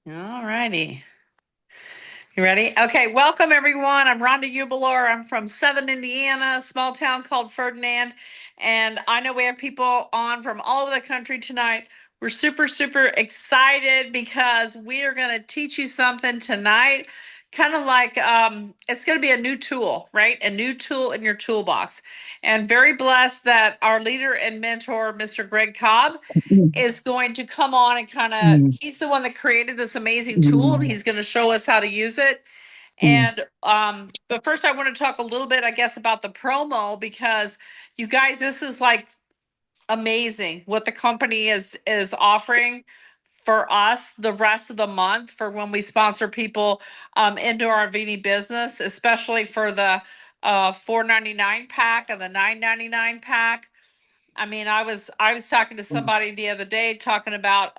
All righty. You ready? Okay, welcome everyone. I'm Rhonda Ubalor. I'm from Southern Indiana, a small town called Ferdinand. And I know we have people on from all over the country tonight. We're super, super excited because we are going to teach you something tonight. Kind of like it's going to be a new tool, right? A new tool in your toolbox. And very blessed that our leader and mentor, Mr. Greg Cobb, is going to come on and he's the one that created this amazing tool and he's going to show us how to use it. And but first I want to talk a little bit, I guess, about the promo because you guys, this is like amazing what the company is offering for us the rest of the month for when we sponsor people into our Vini business, especially for the 4.99 pack and the 9.99 pack. I mean, I was talking to somebody the other day talking about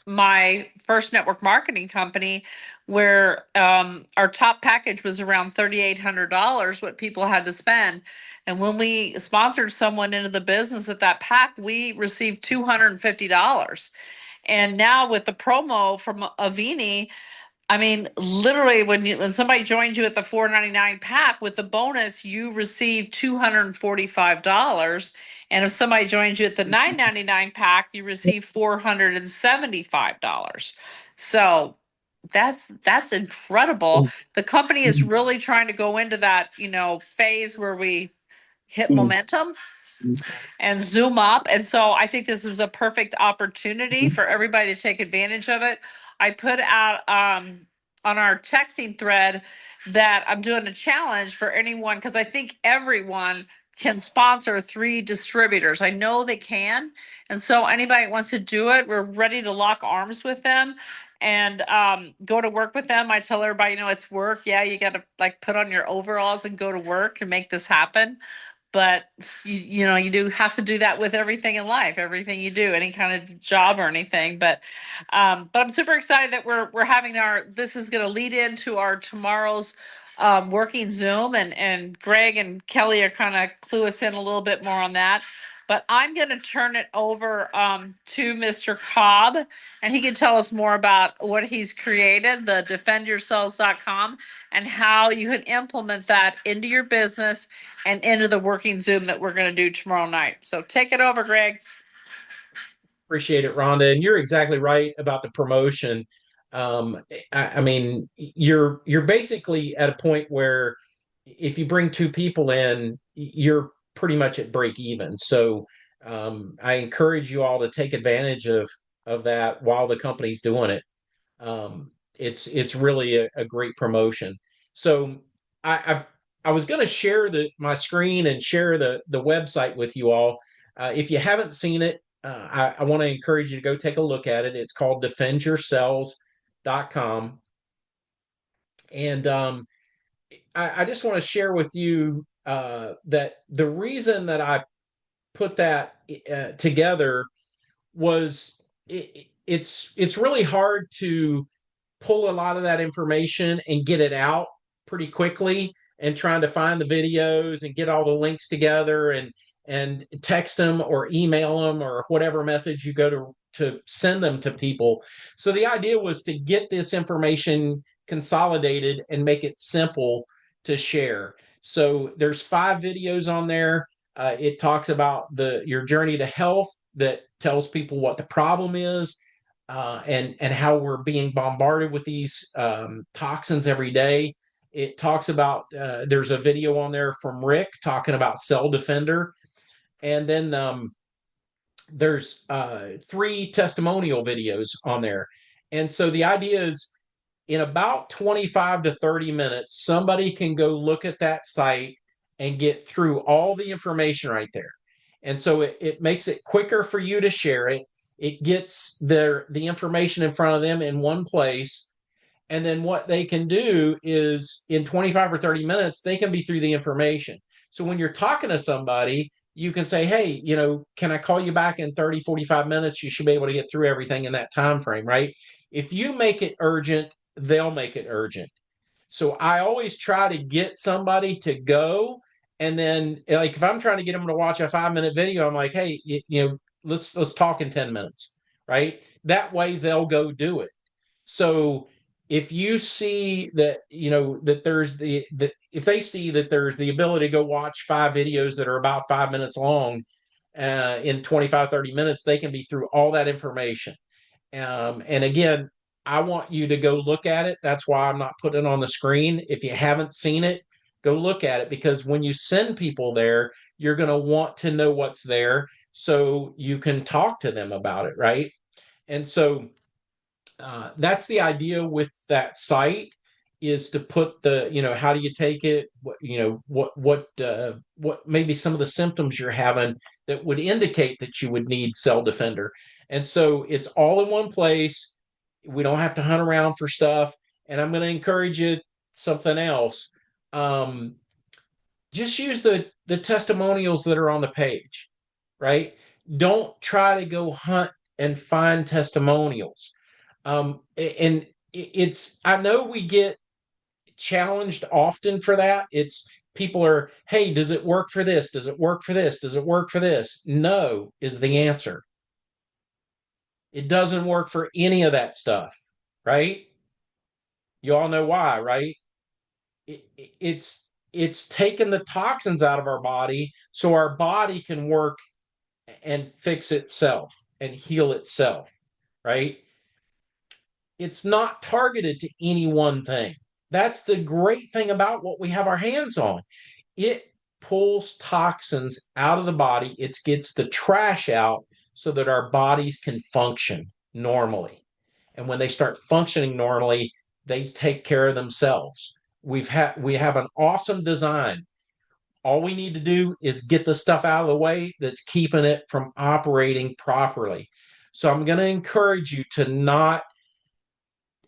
my first network marketing company where our top package was around $3,800 what people had to spend. And when we sponsored someone into the business at that pack, we received $250. And now with the promo from Avini, I mean, literally, when somebody joins you at the 4.99 pack with the bonus, you receive $245. And if somebody joins you at the 9.99 pack, you receive $475. So that's incredible. The company is really trying to go into that, phase where we hit momentum and zoom up. And so I think this is a perfect opportunity for everybody to take advantage of it. I put out on our texting thread that I'm doing a challenge for anyone because I think everyone can sponsor 3 distributors. I know they can. And so anybody that wants to do it, we're ready to lock arms with them and go to work with them. I tell everybody, it's work. Yeah, you got to like put on your overalls and go to work and make this happen, but you do have to do that with everything in life, everything you do, any kind of job or anything. But I'm super excited that we're having this is going to lead into our tomorrow's working Zoom, and Greg and Kelly are kind of clue us in a little bit more on that. But I'm going to turn it over to Mr. Cobb, and he can tell us more about what he's created, the defendyourselves.com, and how you can implement that into your business and into the working Zoom that we're going to do tomorrow night. So take it over, Greg. Appreciate it, Rhonda. And you're exactly right about the promotion. I mean, you're basically at a point where if you bring 2 people in, you're pretty much at break even. So I encourage you all to take advantage of that while the company's doing it. It's really a great promotion. So I I was going to share my screen and share the website with you all. If you haven't seen it, I want to encourage you to go take a look at it. It's called defendyourselves.com. And I just want to share with you that the reason that I put that together was it's really hard to pull a lot of that information and get it out pretty quickly, and trying to find the videos and get all the links together and text them or email them or whatever methods you go to send them to people. So the idea was to get this information consolidated and make it simple to share. So there's 5 videos on there. It talks about your journey to health, that tells people what the problem is, and how we're being bombarded with these toxins every day. It talks about there's a video on there from Rick talking about Cell Defender, and then there's 3 testimonial videos on there. And so the idea is, in about 25 to 30 minutes, somebody can go look at that site and get through all the information right there. And so it makes it quicker for you to share it. It gets the information in front of them in one place. And then what they can do is, in 25 or 30 minutes, they can be through the information. So when you're talking to somebody, you can say, hey, can I call you back in 30, 45 minutes? You should be able to get through everything in that time frame, right? If you make it urgent, they'll make it urgent. So I always try to get somebody to go. And then, like, if I'm trying to get them to watch a 5-minute video, I'm like, hey, let's talk in 10 minutes, right? That way they'll go do it. So if you see that, that there's if they see that there's the ability to go watch 5 videos that are about 5 minutes long, in 25, 30 minutes, they can be through all that information. And again, I want you to go look at it. That's why I'm not putting it on the screen. If you haven't seen it, go look at it, because when you send people there, you're going to want to know what's there so you can talk to them about it, right? And so that's the idea with that site, is to put the, how do you take it, what maybe some of the symptoms you're having that would indicate that you would need Cell Defender. And so it's all in one place. We don't have to hunt around for stuff. And I'm going to encourage you something else. um, just use the testimonials that are on the page, right? Don't try to go hunt and find testimonials. And it's, I know we get challenged often for that. It's, people are, hey, does it work for this? Does it work for this? Does it work for this? No is the answer. It doesn't work for any of that stuff, right? You all know why, right? It's taking the toxins out of our body so our body can work and fix itself and heal itself, right? It's not targeted to any one thing. That's the great thing about what we have our hands on. It pulls toxins out of the body, it gets the trash out so that our bodies can function normally. And when they start functioning normally, they take care of themselves. We have an awesome design. All we need to do is get the stuff out of the way that's keeping it from operating properly. So I'm going to encourage you to not,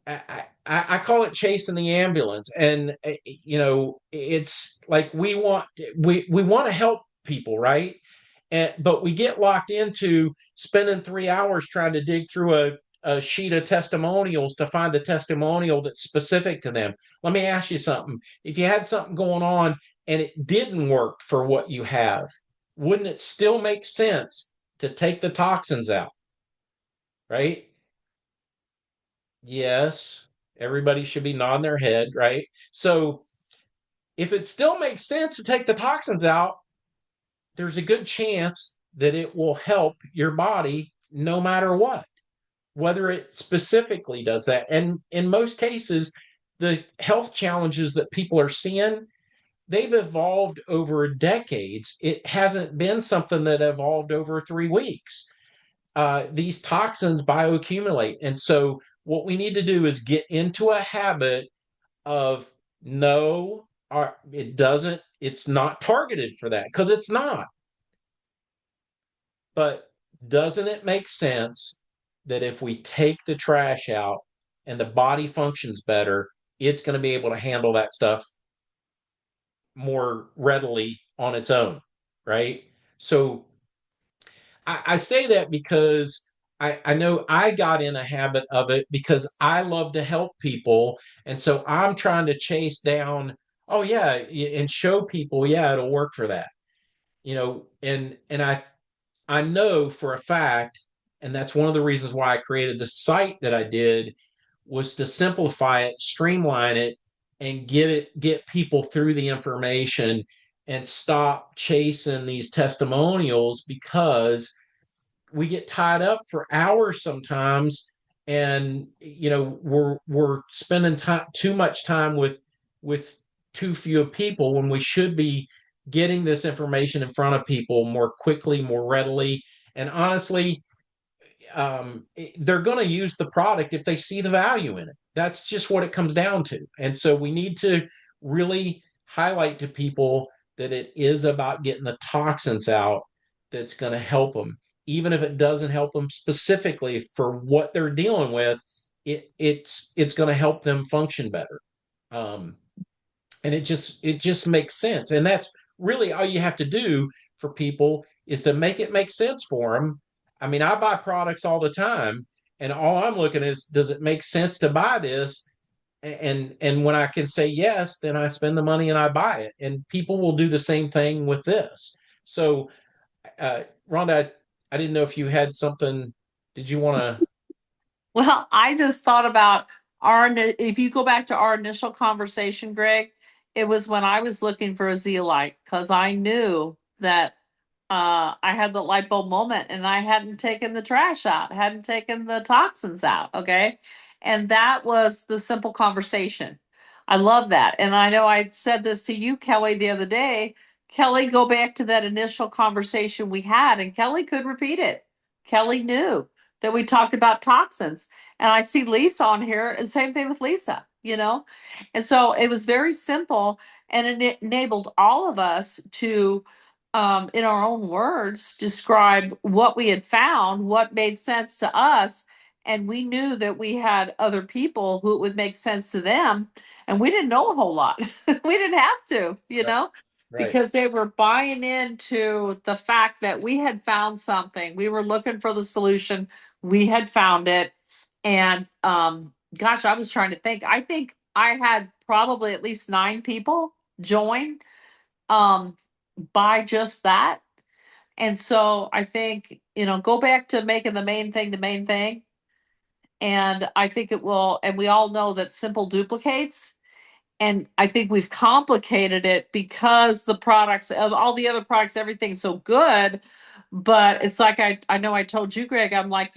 I call it chasing the ambulance. And it's like we want to help people, right? But we get locked into spending 3 hours trying to dig through a sheet of testimonials to find a testimonial that's specific to them. Let me ask you something. If you had something going on and it didn't work for what you have, wouldn't it still make sense to take the toxins out? Right? Yes. Everybody should be nodding their head, right? So if it still makes sense to take the toxins out, there's a good chance that it will help your body no matter what, whether it specifically does that. And in most cases, the health challenges that people are seeing, they've evolved over decades. It hasn't been something that evolved over 3 weeks. These toxins bioaccumulate. And so, what we need to do is get into a habit of, no, it doesn't, it's not targeted for that, because it's not. But doesn't it make sense that if we take the trash out and the body functions better, it's going to be able to handle that stuff more readily on its own, right? So I say that because I know I got in a habit of it because I love to help people. And so I'm trying to chase down, oh, yeah, and show people, yeah, it'll work for that. And I know for a fact, and that's one of the reasons why I created the site that I did, was to simplify it, streamline it, and get people through the information and stop chasing these testimonials, because we get tied up for hours sometimes, and we're spending too much time with too few people, when we should be getting this information in front of people more quickly, more readily. And honestly, they're going to use the product if they see the value in it. That's just what it comes down to. And so we need to really highlight to people that it is about getting the toxins out that's going to help them. Even if it doesn't help them specifically for what they're dealing with, it's going to help them function better. Um, and it just makes sense. And that's really all you have to do for people, is to make it make sense for them. I mean, I buy products all the time, and all I'm looking is, does it make sense to buy this? And when I can say yes, then I spend the money and I buy it. And people will do the same thing with this. So, Rhonda, I didn't know if you had something. Did you want to? Well, I just thought about if you go back to our initial conversation, Greg, it was when I was looking for a zeolite because I knew that I had the light bulb moment and I hadn't taken the trash out, hadn't taken the toxins out. Okay. And that was the simple conversation. I love that. And I know I said this to you, Kelly, the other day. Kelly, go back to that initial conversation we had, and Kelly could repeat it. Kelly knew that we talked about toxins. And I see Lisa on here, and same thing with Lisa, you know? And so it was very simple, and it enabled all of us to in our own words, describe what we had found, what made sense to us. And we knew that we had other people who it would make sense to them. And we didn't know a whole lot. We didn't have to, Right. Right. because they were buying into the fact that we had found something. We were looking for the solution. We had found it. And gosh, I was trying to think. I think I had probably at least 9 people join. Um, by just that. And so I think, go back to making the main thing. And I think it will, and we all know that simple duplicates. And I think we've complicated it because the products of all the other products, everything's so good. But it's like I know I told you, Greg, I'm like,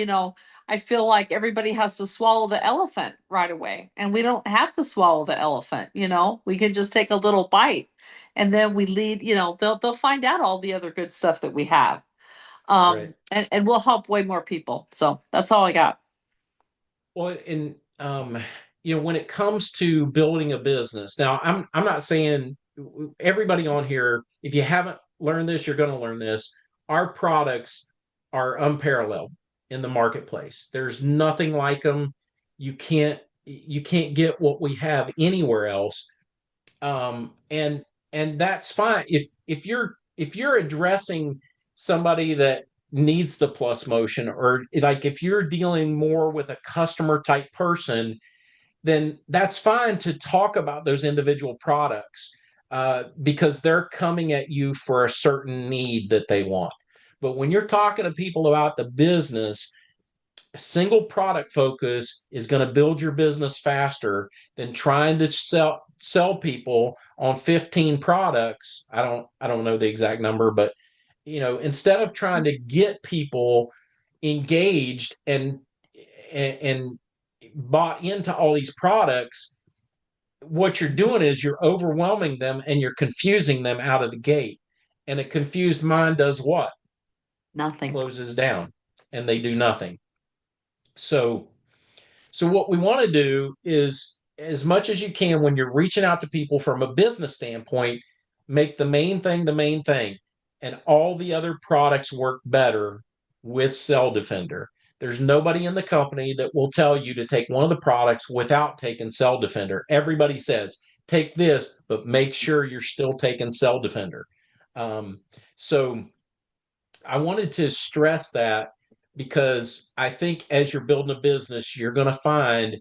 I feel like everybody has to swallow the elephant right away. And we don't have to swallow the elephant, we can just take a little bite. And then we lead, they'll find out all the other good stuff that we have. Right. And we'll help way more people. So that's all I got. Well, and when it comes to building a business, now I'm not saying everybody on here, if you haven't learned this, you're going to learn this. Our products are unparalleled in the marketplace. There's nothing like them. You can't get what we have anywhere else. And that's fine if you're addressing somebody that needs the plus motion, or like if you're dealing more with a customer type person, then that's fine to talk about those individual products, because they're coming at you for a certain need that they want. But when you're talking to people about the business, single product focus is going to build your business faster than trying to sell people on 15 products. I don't know the exact number, but instead of trying to get people engaged and bought into all these products, what you're doing is you're overwhelming them and you're confusing them out of the gate. And a confused mind does what? Nothing. Closes down, and they do nothing. So, what we want to do is, as much as you can, when you're reaching out to people from a business standpoint, make the main thing, and all the other products work better with Cell Defender. There's nobody in the company that will tell you to take one of the products without taking Cell Defender. Everybody says, take this, but make sure you're still taking Cell Defender. So I wanted to stress that, because I think as you're building a business, you're going to find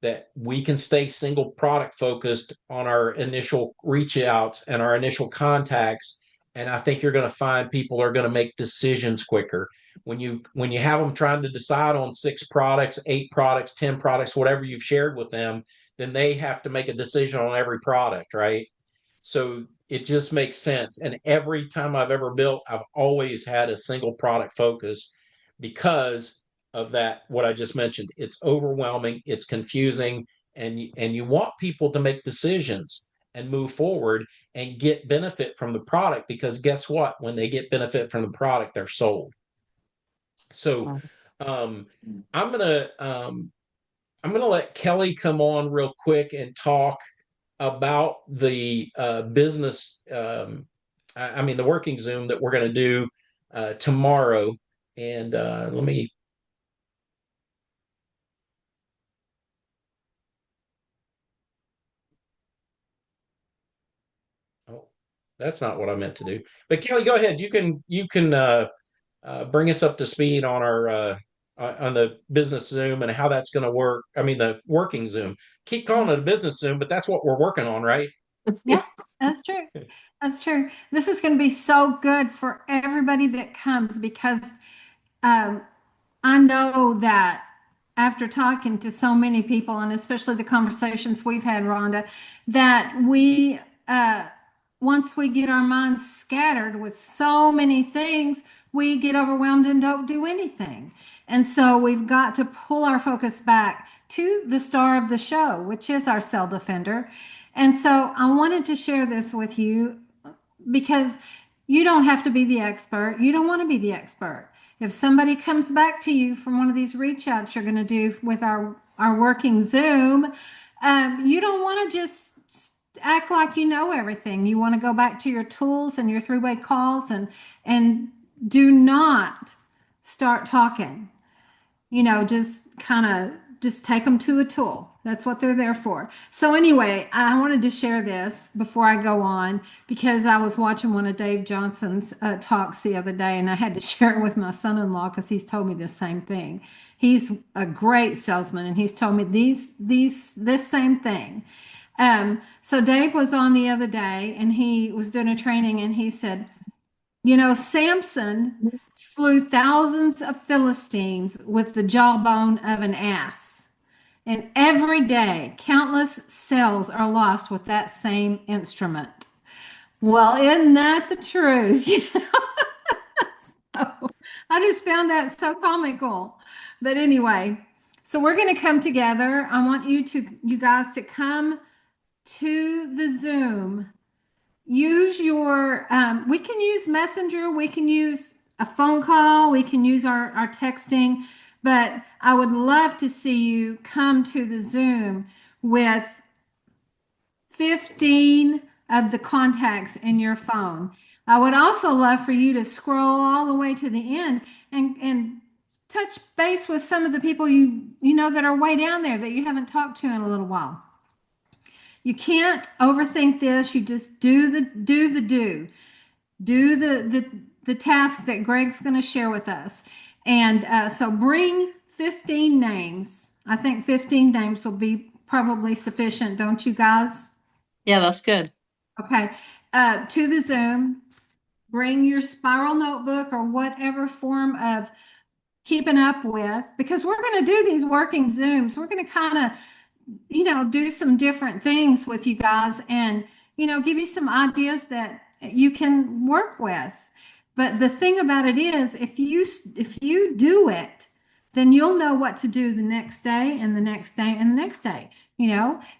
that we can stay single product focused on our initial reach outs and our initial contacts. And I think you're going to find people are going to make decisions quicker. When you have them trying to decide on 6 products, 8 products, 10 products, whatever you've shared with them, then they have to make a decision on every product, right? So it just makes sense. And every time I've ever built, I've always had a single product focus because of that, what I just mentioned. It's overwhelming, it's confusing, and you want people to make decisions and move forward and get benefit from the product, because guess what? When they get benefit from the product, they're sold. So um, I'm gonna I'm gonna let Kelly come on real quick and talk about the business. I mean, the working Zoom that we're going to do tomorrow. And let me. Oh, that's not what I meant to do. But Kelly, go ahead. You can bring us up to speed on our on the business Zoom and how that's going to work. I mean, the working Zoom. Keep calling it a business Zoom, but that's what we're working on, right? Yeah, that's true. That's true. This is going to be so good for everybody that comes because um, I know that after talking to so many people, and especially the conversations we've had, Rhonda, that we, once we get our minds scattered with so many things, we get overwhelmed and don't do anything. And so we've got to pull our focus back to the star of the show, which is our cell defender. And so I wanted to share this with you because you don't have to be the expert. You don't want to be the expert. If somebody comes back to you from one of these reach outs you're going to do with our working Zoom, you don't want to just act like you know everything. You want to go back to your tools and your three-way calls and do not start talking. Just kind of just take them to a tool. That's what they're there for. So anyway, I wanted to share this before I go on because I was watching one of Dave Johnson's talks the other day, and I had to share it with my son-in-law because he's told me the same thing. He's a great salesman, and he's told me this same thing. So Dave was on the other day, and he was doing a training, and he said, Samson slew thousands of Philistines with the jawbone of an ass. And every day, countless cells are lost with that same instrument. Well, isn't that the truth? I just found that so comical. But anyway, so we're going to come together. I want you guys to come to the Zoom. Use we can use Messenger, we can use a phone call, we can use our texting, but I would love to see you come to the Zoom with 15 of the contacts in your phone. I would also love for you to scroll all the way to the end and touch base with some of the people you know that are way down there that you haven't talked to in a little while. You can't overthink this. You just do the task that Greg's going to share with us. And so bring 15 names. I think 15 names will be probably sufficient, don't you guys? Yeah, that's good. Okay. To the Zoom, bring your spiral notebook or whatever form of keeping up with, because we're going to do these working Zooms. We're going to kind of do some different things with you guys and, give you some ideas that you can work with. But the thing about it is, if you do it, then you'll know what to do the next day and the next day and the next day,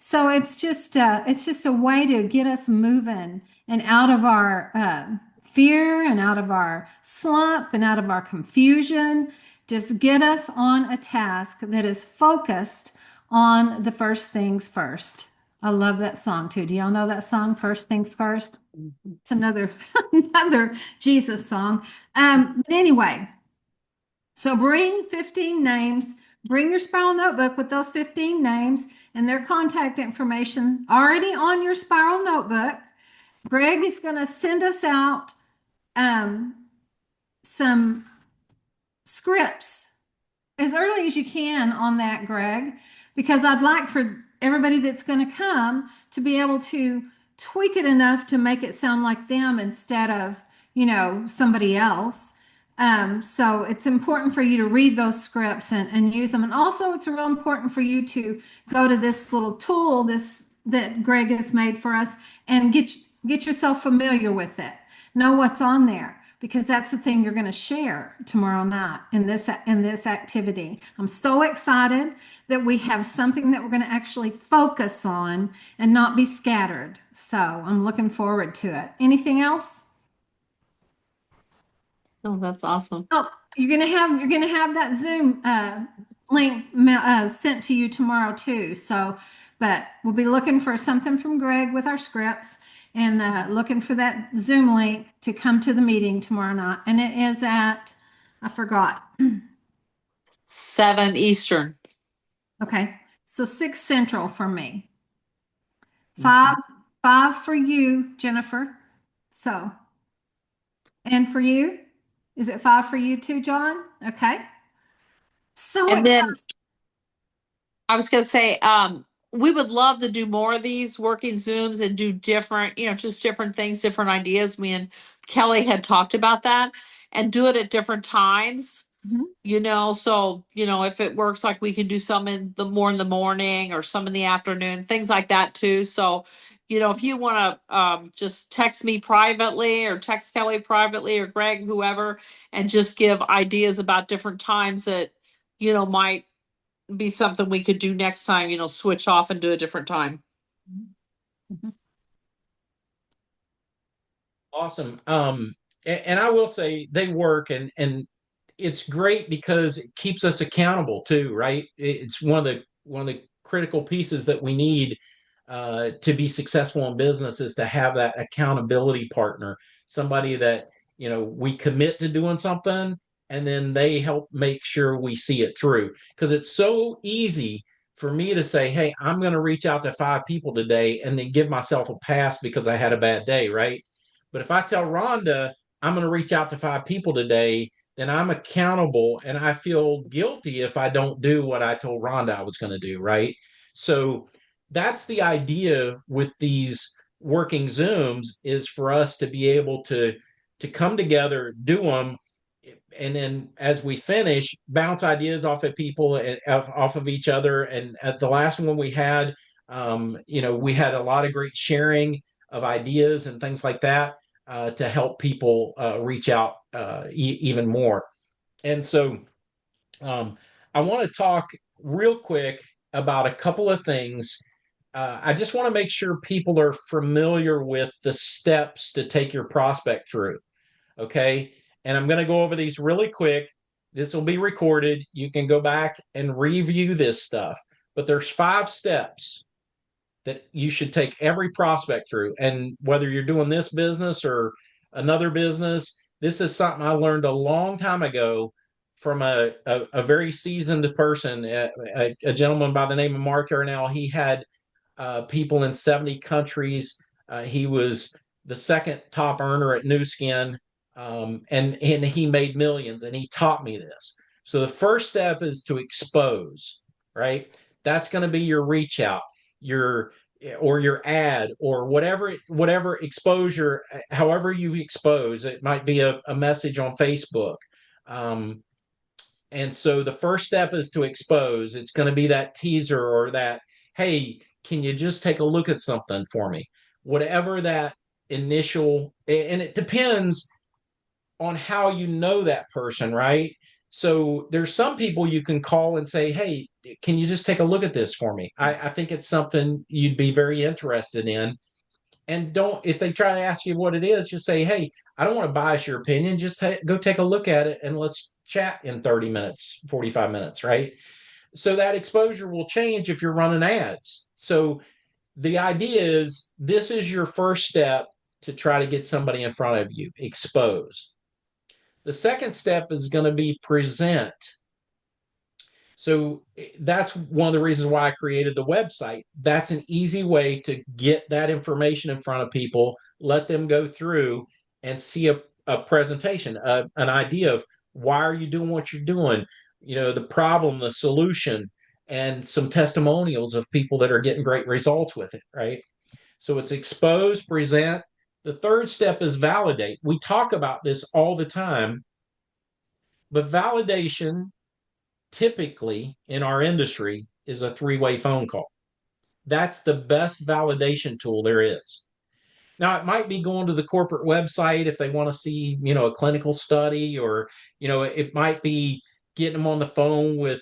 So it's just a way to get us moving and out of our fear and out of our slump and out of our confusion. Just get us on a task that is focused on the first things first. I love that song too. Do y'all know that song, First Things First? It's another Jesus song. But anyway, so bring 15 names, bring your spiral notebook with those 15 names and their contact information already on your spiral notebook. Greg is going to send us out some scripts as early as you can on that, Greg, because I'd like for everybody that's going to come to be able to tweak it enough to make it sound like them instead of, somebody else. So it's important for you to read those scripts and use them. And also it's real important for you to go to this little tool that Greg has made for us and get yourself familiar with it. Know what's on there, because that's the thing you're going to share tomorrow night in this activity. I'm so excited that we have something that we're going to actually focus on and not be scattered. So I'm looking forward to it. Anything else? Oh, that's awesome. Oh, you're gonna have that Zoom link sent to you tomorrow too. So, but we'll be looking for something from Greg with our scripts and looking for that Zoom link to come to the meeting tomorrow night. And it is at, I forgot. 7 Eastern. Okay, so 6 Central for me. 5 for you, Jennifer. So, and for you? Is it 5 for you too, John? Okay. So And then excited. I was going to say, we would love to do more of these working Zooms and do different, just different things, different ideas. Me and Kelly had talked about that and do it at different times. Mhm. So, if it works, like we can do some in the morning or some in the afternoon, things like that too. So, if you want to just text me privately or text Kelly privately or Greg, whoever, and just give ideas about different times that, might be something we could do next time, switch off and do a different time. Awesome. And I will say they work, and it's great because it keeps us accountable too, right? It's one of the critical pieces that we need to be successful in business is to have that accountability partner, somebody that we commit to doing something, and then they help make sure we see it through. Because it's so easy for me to say, "Hey, I'm going to reach out to 5 people today," and then give myself a pass because I had a bad day, right? But if I tell Rhonda I'm going to reach out to 5 people today, then I'm accountable and I feel guilty if I don't do what I told Rhonda I was going to do, right? So that's the idea with these working Zooms is for us to be able to come together, do them, and then as we finish, bounce ideas off of people and off of each other. And at the last one we had, we had a lot of great sharing of ideas and things like that to help people reach out even more. And so um, I want to talk real quick about a couple of things. I just want to make sure people are familiar with the steps to take your prospect through. Okay. And I'm going to go over these really quick. This will be recorded. You can go back and review this stuff. But there's 5 steps that you should take every prospect through. And whether you're doing this business or another business, this is something I learned a long time ago from a very seasoned person, a gentleman by the name of Mark Aronell. He had people in 70 countries. He was the second top earner at Nu Skin, and he made millions. And he taught me this. So the first step is to expose, right? That's going to be your reach out, your or your ad or whatever exposure, however you expose. It might be a message on Facebook. Um, and so the first step is to expose. It's going to be that teaser or that, hey, can you just take a look at something for me? Whatever that initial, and it depends on how you know that person, right? So there's some people you can call and say, hey, can you just take a look at this for me? I think it's something you'd be very interested in. And don't, if they try to ask you what it is, just say, hey, I don't want to bias your opinion. Just go take a look at it and let's chat in 30 minutes, 45 minutes, right? So that exposure will change if you're running ads. So the idea is this is your first step to try to get somebody in front of you, expose. The second step is going to be present. So that's one of the reasons why I created the website. That's an easy way to get that information in front of people, let them go through and see a presentation, an idea of why are you doing what you're doing, the problem, the solution, and some testimonials of people that are getting great results with it, right? So it's expose, present. The third step is validate. We talk about this all the time, but validation typically in our industry is a 3-way phone call. That's the best validation tool there is. Now, it might be going to the corporate website if they want to see, a clinical study, or, it might be getting them on the phone with,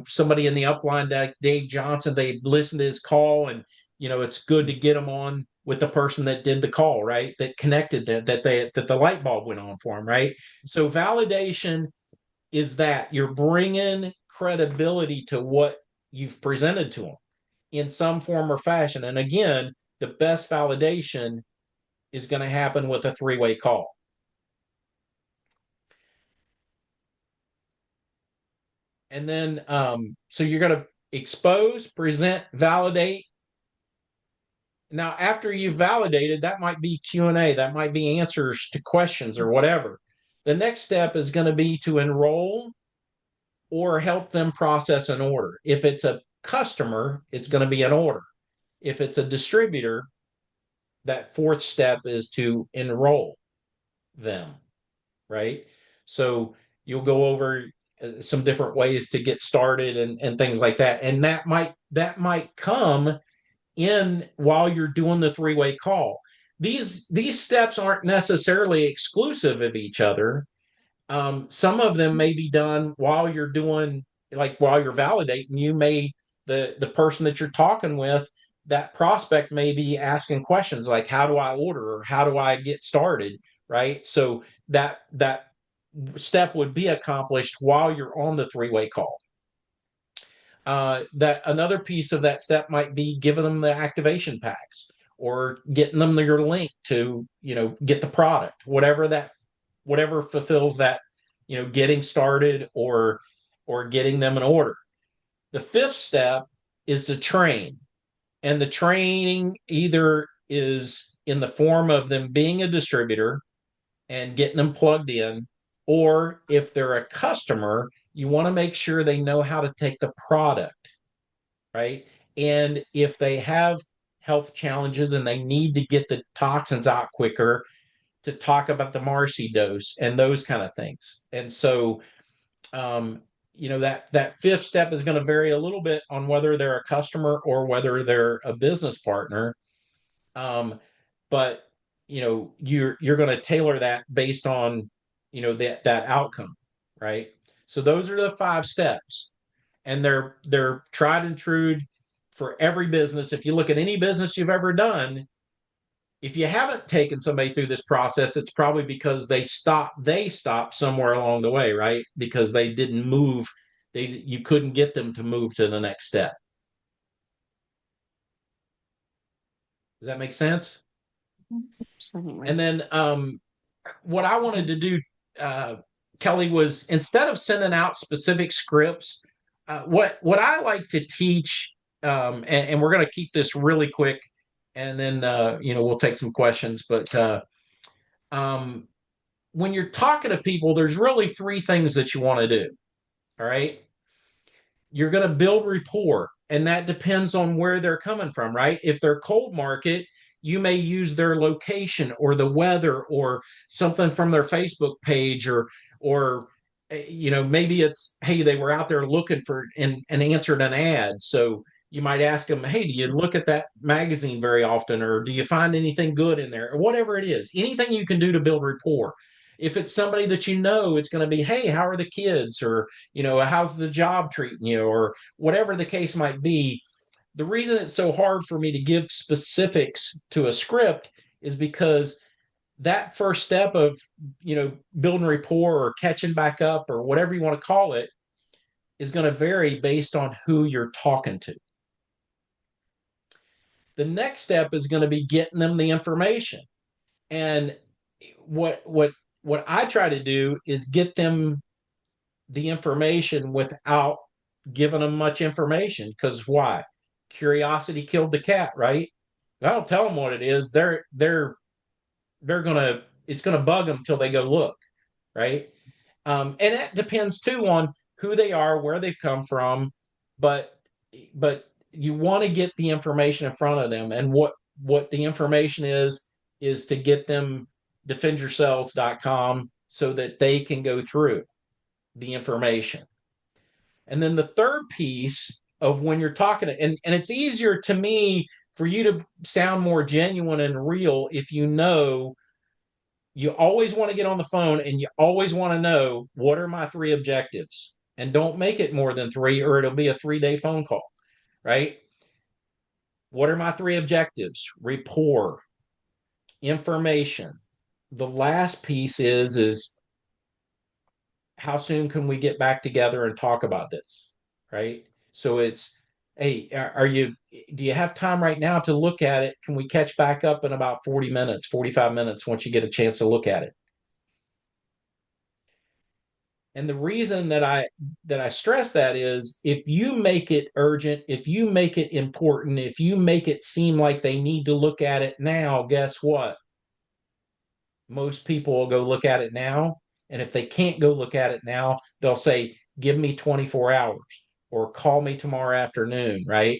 somebody in the upline, like Dave Johnson. They listen to his call, and, it's good to get them on with the person that did the call, right? That connected that the light bulb went on for them, right? So validation is that you're bringing credibility to what you've presented to them in some form or fashion. And again, the best validation is going to happen with a 3-way call. And then, so you're going to expose, present, validate. Now, after you've validated, that might be Q&A, that might be answers to questions or whatever. The next step is going to be to enroll or help them process an order. If it's a customer, it's going to be an order. If it's a distributor, that fourth step is to enroll them, right? So you'll go over some different ways to get started and things like that. And that might come in while you're doing the three-way call. These steps aren't necessarily exclusive of each other. Some of them may be done while you're doing, like while you're validating. You may, the person that you're talking with, that prospect may be asking questions like, how do I order, or how do I get started, right? So that step would be accomplished while you're on the three-way call. That another piece of that step might be giving them the activation packs, or getting them your link to, get the product, whatever fulfills that, getting started, or getting them an order. The fifth step is to train. And the training either is in the form of them being a distributor and getting them plugged in, or if they're a customer, you want to make sure they know how to take the product, right? And if they have health challenges and they need to get the toxins out quicker, to talk about the Marcy dose and those kind of things. And so, that fifth step is going to vary a little bit on whether they're a customer or whether they're a business partner. But you're going to tailor that based on that outcome, right? So those are the 5 steps, and they're tried and true for every business. If you look at any business you've ever done, if you haven't taken somebody through this process, it's probably because they stopped somewhere along the way, right? Because they didn't move. You couldn't get them to move to the next step. Does that make sense? Absolutely. And then what I wanted to do, Kelly, was, instead of sending out specific scripts, what I like to teach, and we're going to keep this really quick, and then we'll take some questions. But when you're talking to people, there's really 3 things that you want to do. All right. You're going to build rapport, and that depends on where they're coming from, right? If they're cold market, you may use their location or the weather or something from their Facebook page, or maybe it's, hey, they were out there looking for and answered an ad. So you might ask them, hey, do you look at that magazine very often, or do you find anything good in there, or whatever it is, anything you can do to build rapport. If it's somebody that it's going to be, hey, how are the kids, or how's the job treating you, or whatever the case might be. The reason it's so hard for me to give specifics to a script is because that first step of building rapport or catching back up or whatever you want to call it is going to vary based on who you're talking to. The next step is going to be getting them the information. And what I try to do is get them the information without giving them much information. Because why? Curiosity killed the cat, right? If I don't tell them what it is, it's gonna bug them till they go look, right? And that depends too on who they are, where they've come from, but you want to get the information in front of them. And what the information is to get them defendyourselves.com so that they can go through the information. And then the third piece of when you're talking, and it's easier to me for you to sound more genuine and real if you always want to get on the phone and you always want to know, what are my 3 objectives? And don't make it more than 3, or it'll be a 3-day phone call, right? What are my 3 objectives? Rapport, information. The last piece is how soon can we get back together and talk about this, right? So it's, hey, do you have time right now to look at it? Can we catch back up in about 40 minutes, 45 minutes once you get a chance to look at it? And the reason that I stress that is, if you make it urgent, if you make it important, if you make it seem like they need to look at it now, guess what? Most people will go look at it now. And if they can't go look at it now, they'll say, give me 24 hours or call me tomorrow afternoon, right?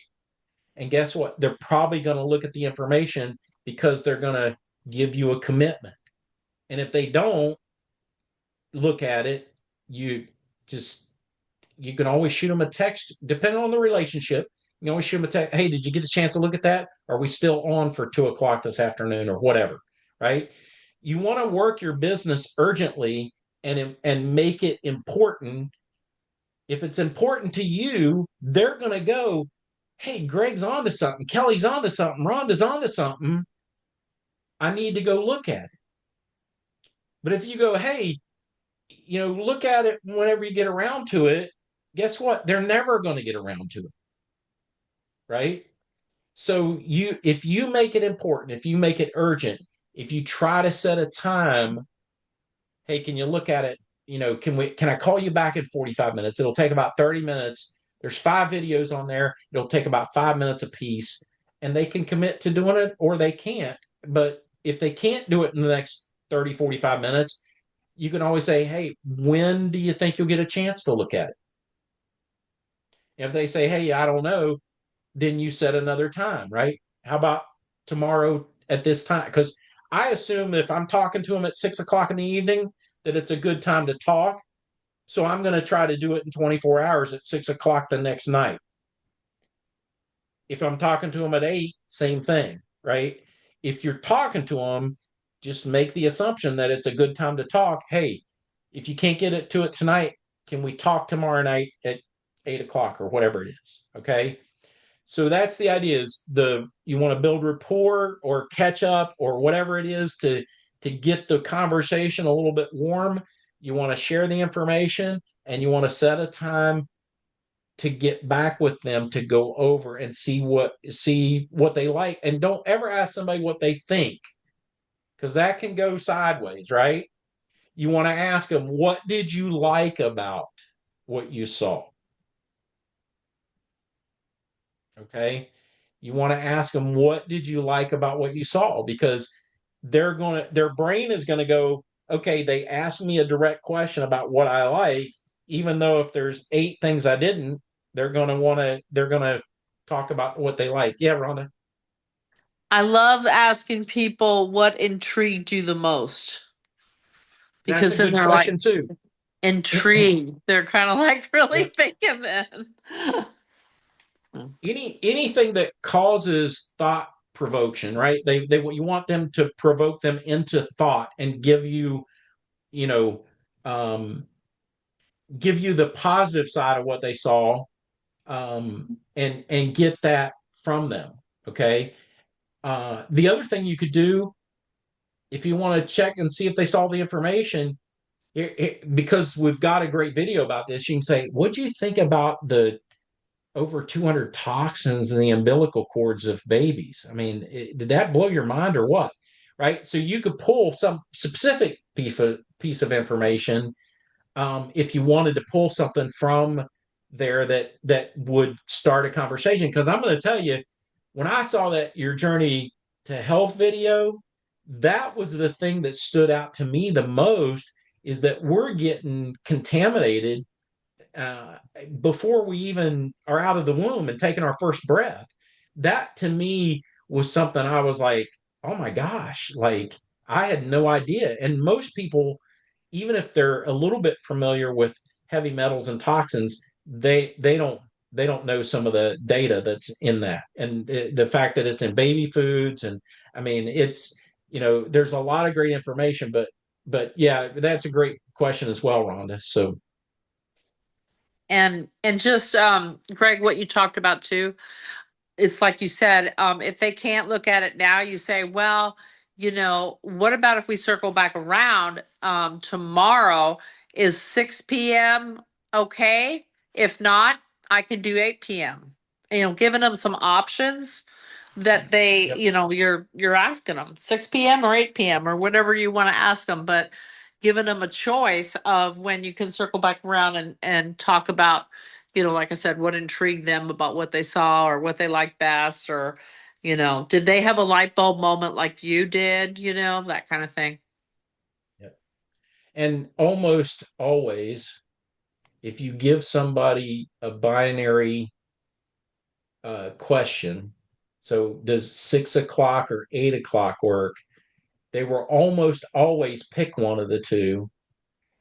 And guess what? They're probably going to look at the information because they're going to give you a commitment. And if they don't look at it, you just you can always shoot them a text, depending on the relationship. You can always shoot them a text. Hey, did you get a chance to look at that? Are we still on for 2 o'clock this afternoon or whatever? Right? You want to work your business urgently and make it important. If it's important to you, they're going to go, hey, Greg's onto something, Kelly's onto something, Rhonda's onto something. I need to go look at it. But if you go, hey, look at it whenever you get around to it, guess what? They're never going to get around to it. Right? So if you make it important, if you make it urgent, if you try to set a time, hey, can you look at it? Can I call you back in 45 minutes? It'll take about 30 minutes. There's 5 videos on there. It'll take about 5 minutes a piece, and they can commit to doing it or they can't. But if they can't do it in the next 30, 45 minutes, you can always say, hey, when do you think you'll get a chance to look at it? If they say, hey, I don't know, then you set another time, right? How about tomorrow at this time? Because I assume if I'm talking to them at 6 o'clock in the evening, that it's a good time to talk. So I'm going to try to do it in 24 hours at 6 o'clock the next night. If I'm talking to them at 8, same thing, right? If you're talking to them, just make the assumption that it's a good time to talk. Hey, if you can't get it to it tonight, can we talk tomorrow night at 8 o'clock or whatever it is? Okay. So that's the idea, is you want to build rapport or catch up or whatever it is to get the conversation a little bit warm. You want to share the information and you want to set a time to get back with them to go over and see what they like. And don't ever ask somebody what they think, because that can go sideways, right? You want to ask them, what did you like about what you saw? Okay. You want to ask them, what did you like about what you saw? Because their brain is going to go, okay, they asked me a direct question about what I like, even though if there's 8 things I didn't, they're going to talk about what they like. Yeah, Rhonda. I love asking people what intrigued you the most, That's because a then good they're like question too. intrigued. They're kind of like really Yeah. thinking then. Anything that causes thought provocation, right? You want them to provoke them into thought and you know, give you the positive side of what they saw, and get that from them. Okay. The other thing you could do, if you want to check and see if they saw the information, because we've got a great video about this, you can say, what'd you think about the over 200 toxins in the umbilical cords of babies? I mean, did that blow your mind or what? Right. So you could pull some specific piece of information, if you wanted to pull something from there that would start a conversation. Because I'm going to tell you, when I saw that your journey to health video, that was the thing that stood out to me the most, is that we're getting contaminated uh, before we even are out of the womb and taking our first breath. That to me was something I was like, oh my gosh, like I had no idea. And most people, even if they're a little bit familiar with heavy metals and toxins, they don't know some of the data that's in that, and the fact that it's in baby foods. And I mean, there's a lot of great information, but yeah, that's a great question as well, Rhonda. So And just Greg, what you talked about too, it's like you said, if they can't look at it now, you say, well, what about if we circle back around tomorrow? Is 6 p.m. okay? If not, I can do 8 p.m. Giving them some options that they, yep. You're asking them 6 p.m. or 8 p.m. or whatever you want to ask them, but giving them a choice of when you can circle back around and talk about, like I said, what intrigued them about what they saw or what they liked best, or, did they have a light bulb moment like you did, that kind of thing. Yep. And almost always, if you give somebody a binary question, so does 6 o'clock or 8 o'clock work? They will almost always pick one of the two.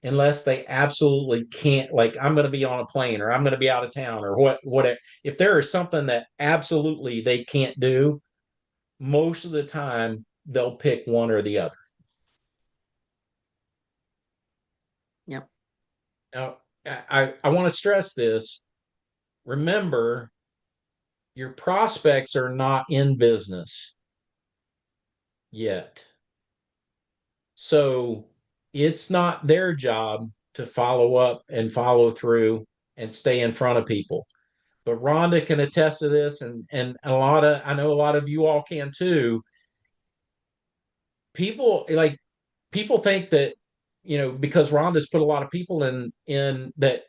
unless they absolutely can't, like I'm going to be on a plane or I'm going to be out of town or what if there is something that absolutely they can't do, most of the time they'll pick one or the other. Yep. Now, I want to stress this. Remember, your prospects are not in business yet. So it's not their job to follow up and follow through and stay in front of people. But Rhonda can attest to this, and I know a lot of you all can too. People think that, because Rhonda's put a lot of people in that,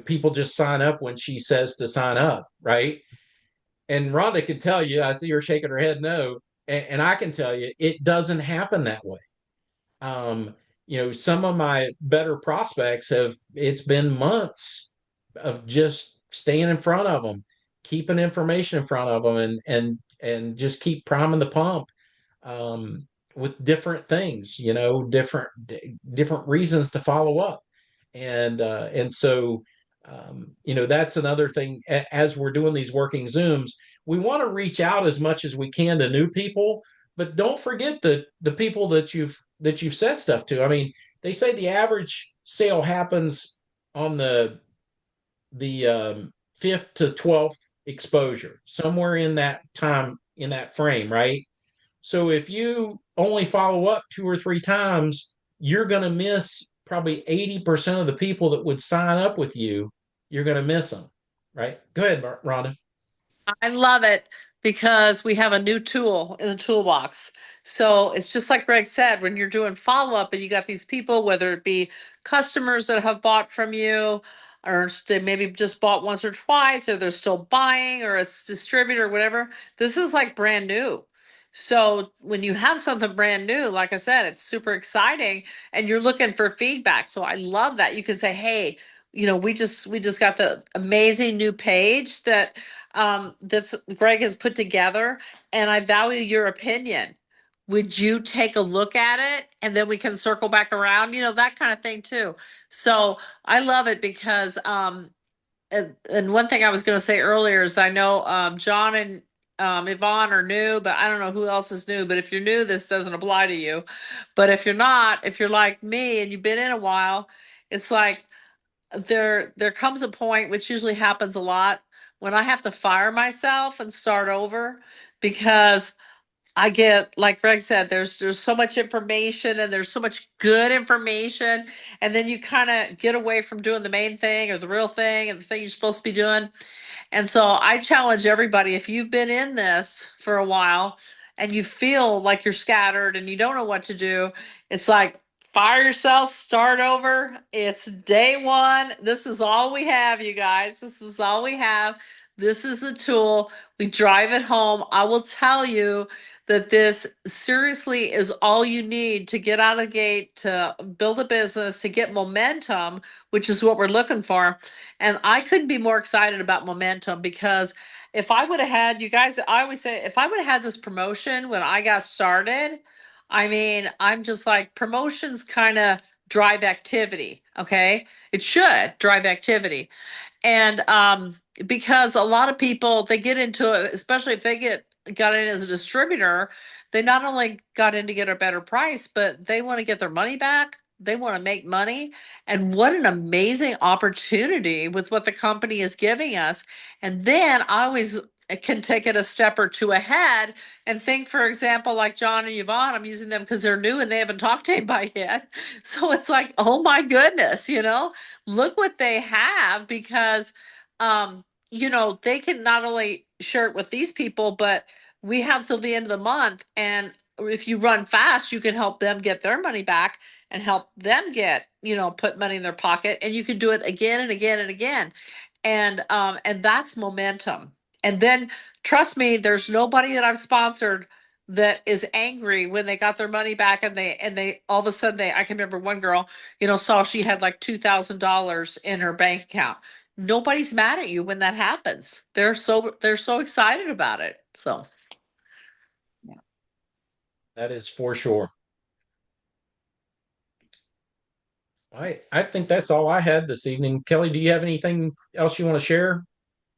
people just sign up when she says to sign up, right? And Rhonda can tell you, I see her shaking her head no, and I can tell you it doesn't happen that way. Um, some of my better prospects it's been months of just staying in front of them, keeping information in front of them, and just keep priming the pump, with different things, different reasons to follow up. And so, that's another thing. As we're doing these working Zooms, we want to reach out as much as we can to new people, but don't forget the people that you've said stuff to. I mean, they say the average sale happens on the fifth to 12th exposure, somewhere in that time, in that frame, right? So if you only follow up 2 or 3 times, you're going to miss probably 80% of the people that would sign up with you. You're going to miss them, right? Go ahead, Rhonda. I love it because we have a new tool in the toolbox. So it's just like Greg said, when you're doing follow up and you got these people, whether it be customers that have bought from you, or they maybe just bought once or twice, or they're still buying, or it's distributor, whatever. This is like brand new. So when you have something brand new, like I said, it's super exciting and you're looking for feedback. So I love that. You can say, hey, we just got the amazing new page that this Greg has put together, and I value your opinion. Would you take a look at it and then we can circle back around, that kind of thing too. So I love it because and one thing I was going to say earlier is I know John and Yvonne are new, but I don't know who else is new. But if you're new, this doesn't apply to you. But if you're not, if you're like me and you've been in a while, it's like there comes a point, which usually happens a lot, when I have to fire myself and start over because I get, like Greg said, there's so much information and there's so much good information, and then you kind of get away from doing the main thing or the real thing and the thing you're supposed to be doing. And so I challenge everybody, if you've been in this for a while and you feel like you're scattered and you don't know what to do, it's like fire yourself, start over. It's day one. This is all we have, you guys. This is all we have. This is the tool. We drive it home. I will tell you that this seriously is all you need to get out of the gate, to build a business, to get momentum, which is what we're looking for. And I couldn't be more excited about momentum because if I would have had, you guys, I always say, if I would have had this promotion when I got started, I mean, I'm just like, promotions kind of drive activity. Okay. It should drive activity. And because a lot of people, they get into it, especially if they got in as a distributor, they not only got in to get a better price, but they want to get their money back. They want to make money. And what an amazing opportunity with what the company is giving us. And then I always can take it a step or two ahead and think, for example, like John and Yvonne, I'm using them because they're new and they haven't talked to anybody yet. So it's like, oh my goodness, look what they have because they can not only share it with these people, but we have till the end of the month. And if you run fast, you can help them get their money back and help them get, put money in their pocket. And you can do it again and again and again. And that's momentum. And then trust me, there's nobody that I've sponsored that is angry when they got their money back and they all of a sudden I can remember one girl, saw she had like $2,000 in her bank account. Nobody's mad at you when that happens. They're so excited about it. So yeah. That is for sure. I think that's all I had this evening. Kelly, do you have anything else you want to share?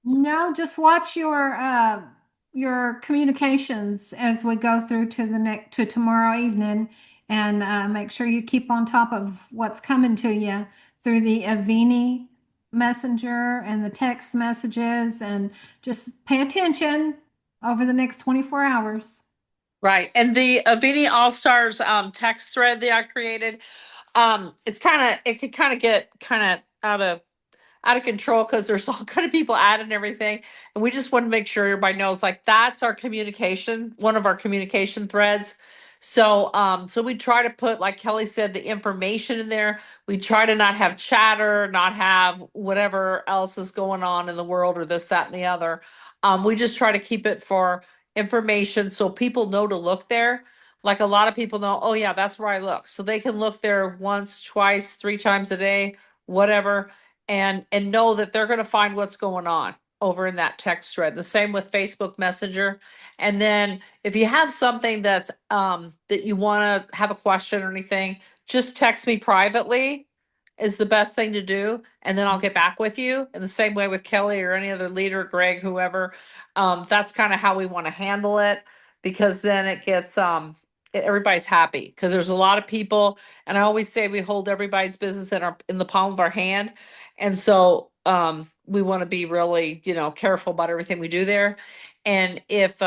No, just watch your communications as we go through to the next to tomorrow evening, and make sure you keep on top of what's coming to you through the Avini messenger and the text messages, and just pay attention over the next 24 hours. Right. And the Avini All Stars text thread that I created, it could kind of get kind of out of control because there's all kind of people adding everything. And we just want to make sure everybody knows like that's our communication, one of our communication threads. So we try to put, like Kelly said, the information in there. We try to not have chatter, not have whatever else is going on in the world or this, that, and the other. We just try to keep it for information so people know to look there. Like a lot of people know, oh yeah, that's where I look. So they can look there once, twice, 3 times a day, whatever, and know that they're going to find what's going on over in that text thread. The same with Facebook Messenger. And then if you have something that's that you want to have a question or anything, just text me privately is the best thing to do, and then I'll get back with you. And the same way with Kelly or any other leader, Greg, whoever. That's kind of how we want to handle it, because then it gets everybody's happy, because there's a lot of people, and I always say we hold everybody's business in the palm of our hand. And so we want to be really, careful about everything we do there. And if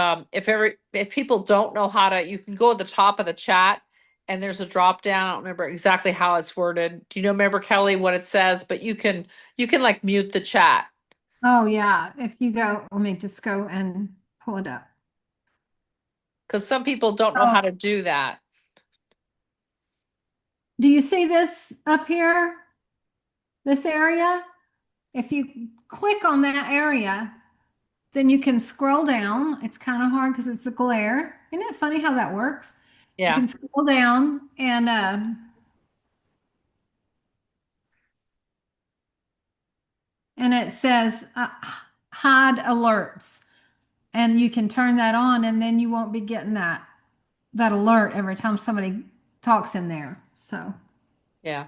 people don't know how to, you can go at the top of the chat and there's a drop down. I don't remember exactly how it's worded. Do you remember, Kelly, what it says? But you can like mute the chat. Oh yeah, if you go, let me just go and pull it up. Because some people don't know how to do that. Do you see this up here? This area? If you click on that area, then you can scroll down. It's kind of hard because it's a glare. Isn't it funny how that works? You Yeah. can scroll down and it says hide alerts, and you can turn that on, and then you won't be getting that alert every time somebody talks in there. So Yeah.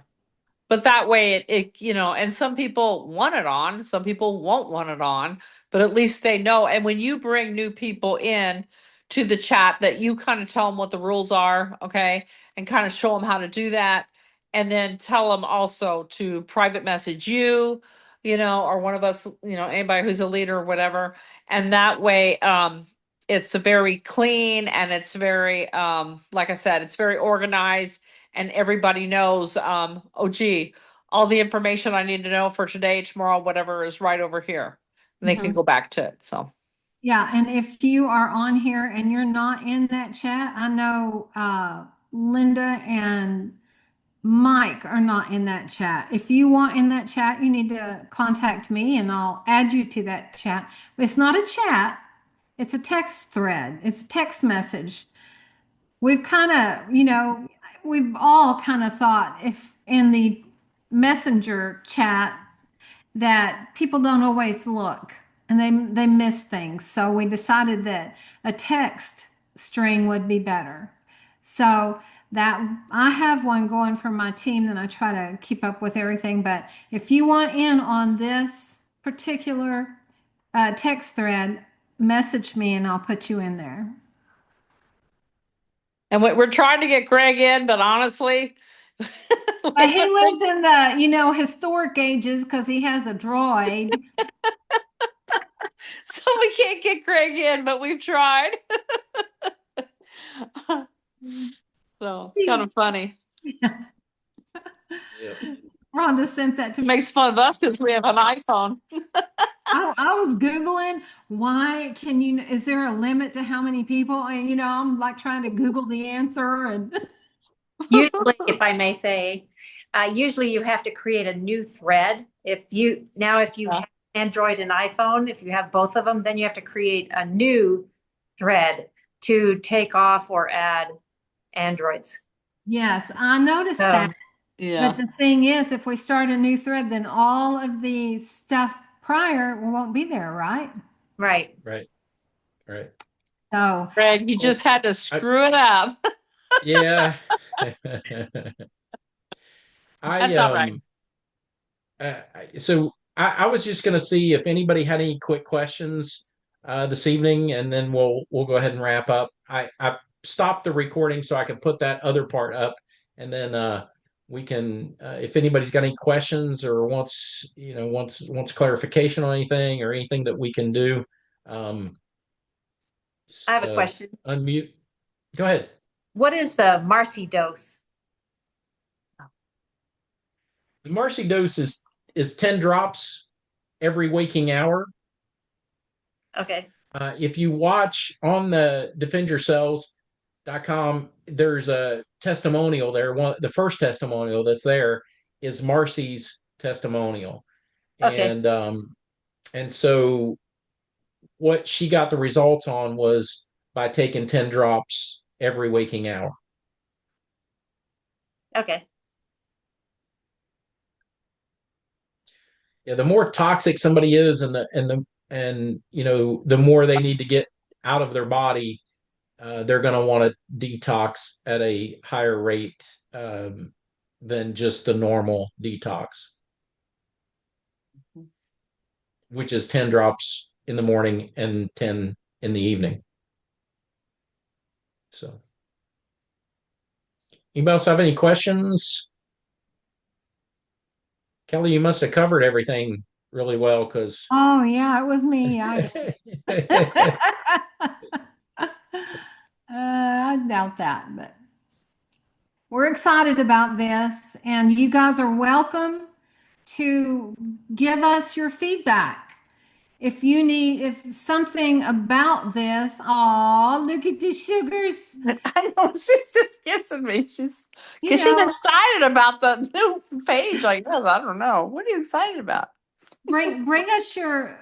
But that way and some people want it on, some people won't want it on, but at least they know. And when you bring new people in to the chat, that you kind of tell them what the rules are, okay, and kind of show them how to do that. And then tell them also to private message you, or one of us, anybody who's a leader or whatever. And that way, it's a very clean, and it's very, like I said, it's very organized, and everybody knows, oh gee, all the information I need to know for today, tomorrow, whatever is right over here. And they can go back to it. So yeah, and if you are on here and you're not in that chat, I know Linda and Mike are not in that chat. If you want in that chat, you need to contact me and I'll add you to that chat. But it's not a chat, it's a text thread, it's a text message. We've kind of, we've all kind of thought if in the messenger chat that people don't always look and they miss things. So we decided that a text string would be better. So that I have one going for my team and I try to keep up with everything. But if you want in on this particular text thread, message me and I'll put you in there. and we're trying to get Greg in, but honestly, He lives in the, historic ages because he has a droid. so we can't get Greg in, but we've tried. So it's kind of funny. Yeah. Rhonda sent that to me. Makes fun of us because we have an iPhone. I was Googling is there a limit to how many people? And I'm like trying to Google the answer and Usually, if I may say, usually you have to create a new thread. If you have Android and iPhone, if you have both of them, then you have to create a new thread to take off or add Androids. yes, I noticed that. Yeah. But the thing is, if we start a new thread, then all of the stuff prior won't be there, right? Right. Right. So Greg, you just had to screw it up. Yeah. I That's all right. so I was just going to see if anybody had any quick questions this evening, and then we'll go ahead and wrap up. I stopped the recording so I could put that other part up, and then we can if anybody's got any questions or wants clarification on anything or anything that we can do. Um, I have a question. Unmute. Go ahead. What is the Marcy dose? The Marcy dose is 10 drops every waking hour. Okay. If you watch on the defendyourselves.com, there's a testimonial there. The first testimonial that's there is Marcy's testimonial. Okay. And so what she got the results on was by taking 10 drops every waking hour. Okay. Yeah, the more toxic somebody is and the more they need to get out of their body, they're going to want to detox at a higher rate than just the normal detox, which is 10 drops in the morning and 10 in the evening. So, anybody else have any questions? Kelly, you must have covered everything really well because. Oh, yeah, it was me. I doubt that, but we're excited about this, and you guys are welcome to give us your feedback. If something about this, oh, look at the sugars. I know, she's just kissing me. She's You because she's know, excited about the new page like this. I don't know. What are you excited about? bring us your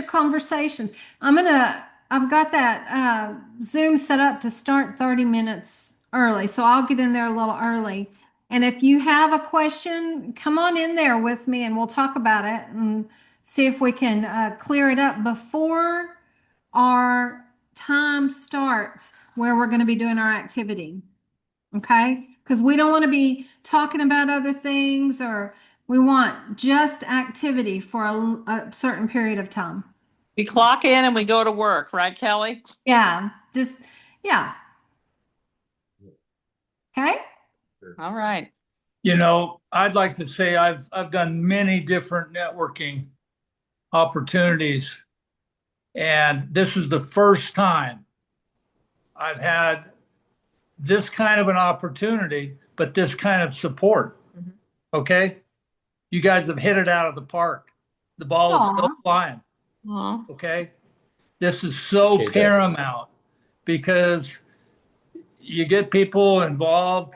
conversation. I've got that Zoom set up to start 30 minutes early, so I'll get in there a little early. And if you have a question, come on in there with me and we'll talk about it and see if we can clear it up before our time starts where we're going to be doing our activity. Okay? Because we don't want to be talking about other things, or we want just activity for a certain period of time. We clock in and we go to work, right, Kelly? Yeah. Yeah. Okay? All right. I'd like to say I've done many different networking opportunities, and this is the first time I've had this kind of an opportunity, but this kind of support. Mhm. Okay? You guys have hit it out of the park. The ball is still flying. Aw. Okay? This is so Appreciate that. paramount because you get people involved,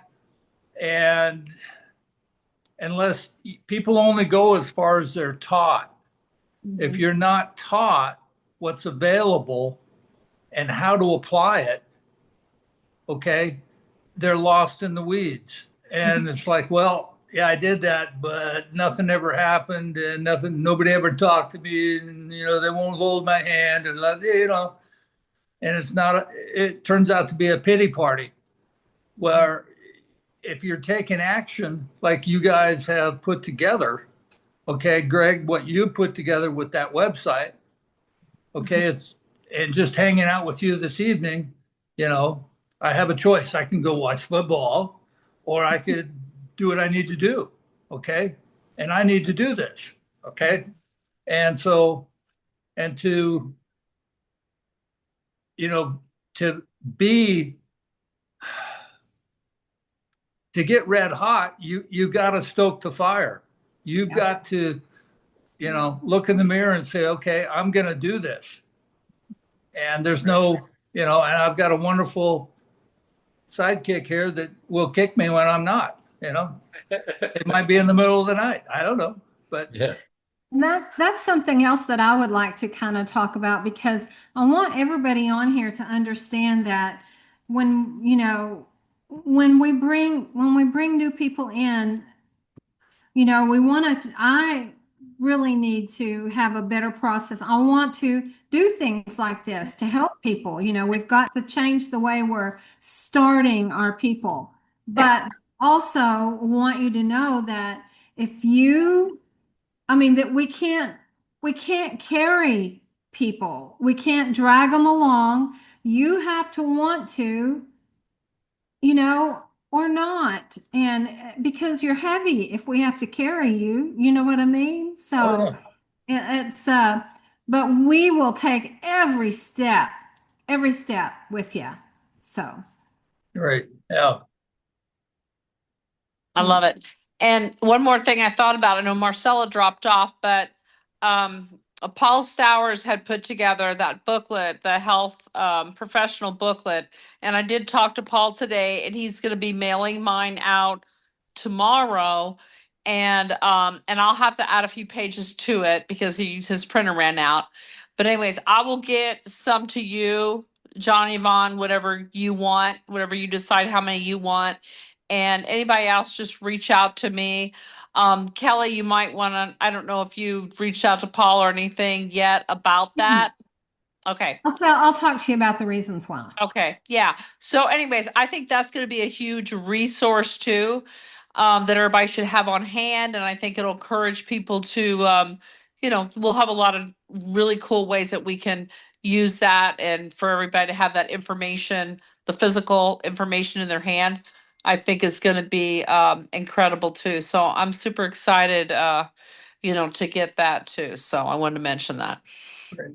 and unless people only go as far as they're taught. If you're not taught what's available and how to apply it, okay, they're lost in the weeds. And it's like, well, yeah, I did that, but nothing ever happened, and nobody ever talked to me, and they won't hold my hand, and and it turns out to be a pity party where if you're taking action like you guys have put together, okay, Greg, what you put together with that website, okay, and just hanging out with you this evening, I have a choice. I can go watch football, or I could do what I need to do, okay? And I need to do this, okay? And so, and to get red hot, you got to stoke the fire. You've got to, look in the mirror and say, okay, I'm going to do this. And there's no, and I've got a wonderful sidekick here that will kick me when I'm not, It might be in the middle of the night. I don't know, but Yeah. And that's something else that I would like to kind of talk about, because I want everybody on here to understand that when we bring new people in, I really need to have a better process. I want to do things like this to help people. We've got to change the way we're starting our people. But also want you to know that if you, I mean, that we can't carry people. We can't drag them along. You have to want to, you know, or not. And because you're heavy if we have to carry you, you know what I mean? Oh, So it's, but we will take every step with you. So, right. Yeah. I love it. And one more thing I thought about, I know Marcella dropped off, but Paul Stowers had put together that booklet, the health professional booklet. And I did talk to Paul today, and he's going to be mailing mine out tomorrow. And I'll have to add a few pages to it because his printer ran out. But anyways, I will get some to you, Johnny Vaughn, whatever you want, whatever you decide how many you want. And anybody else, just reach out to me. Kelly, you might want to, I don't know if you reached out to Paul or anything yet about that. Okay. I'll talk to you about the reasons why. Okay. Yeah. So anyways, I think that's going to be a huge resource too, that everybody should have on hand. And I think it'll encourage people to, we'll have a lot of really cool ways that we can use that and for everybody to have that information, the physical information in their hand, I think is going to be incredible too. So I'm super excited, to get that too. So I wanted to mention that. Is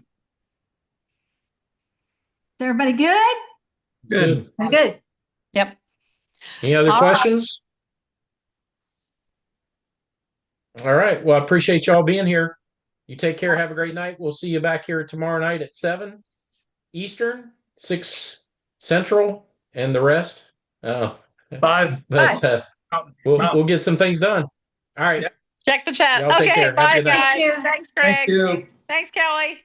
everybody good? Good. Good. Yep. Any other All right. questions? All right. Well, I appreciate y'all being here. You take care. Have a great night. We'll see you back here tomorrow night at 7 Eastern, 6 Central, and the rest. Five. But we'll get some things done. All right. Yeah. Check the chat. Y'all take Okay. care. Have a Bye, good night. guys. Thank you. Thanks, Greg. Thank you. Thanks, Kelly.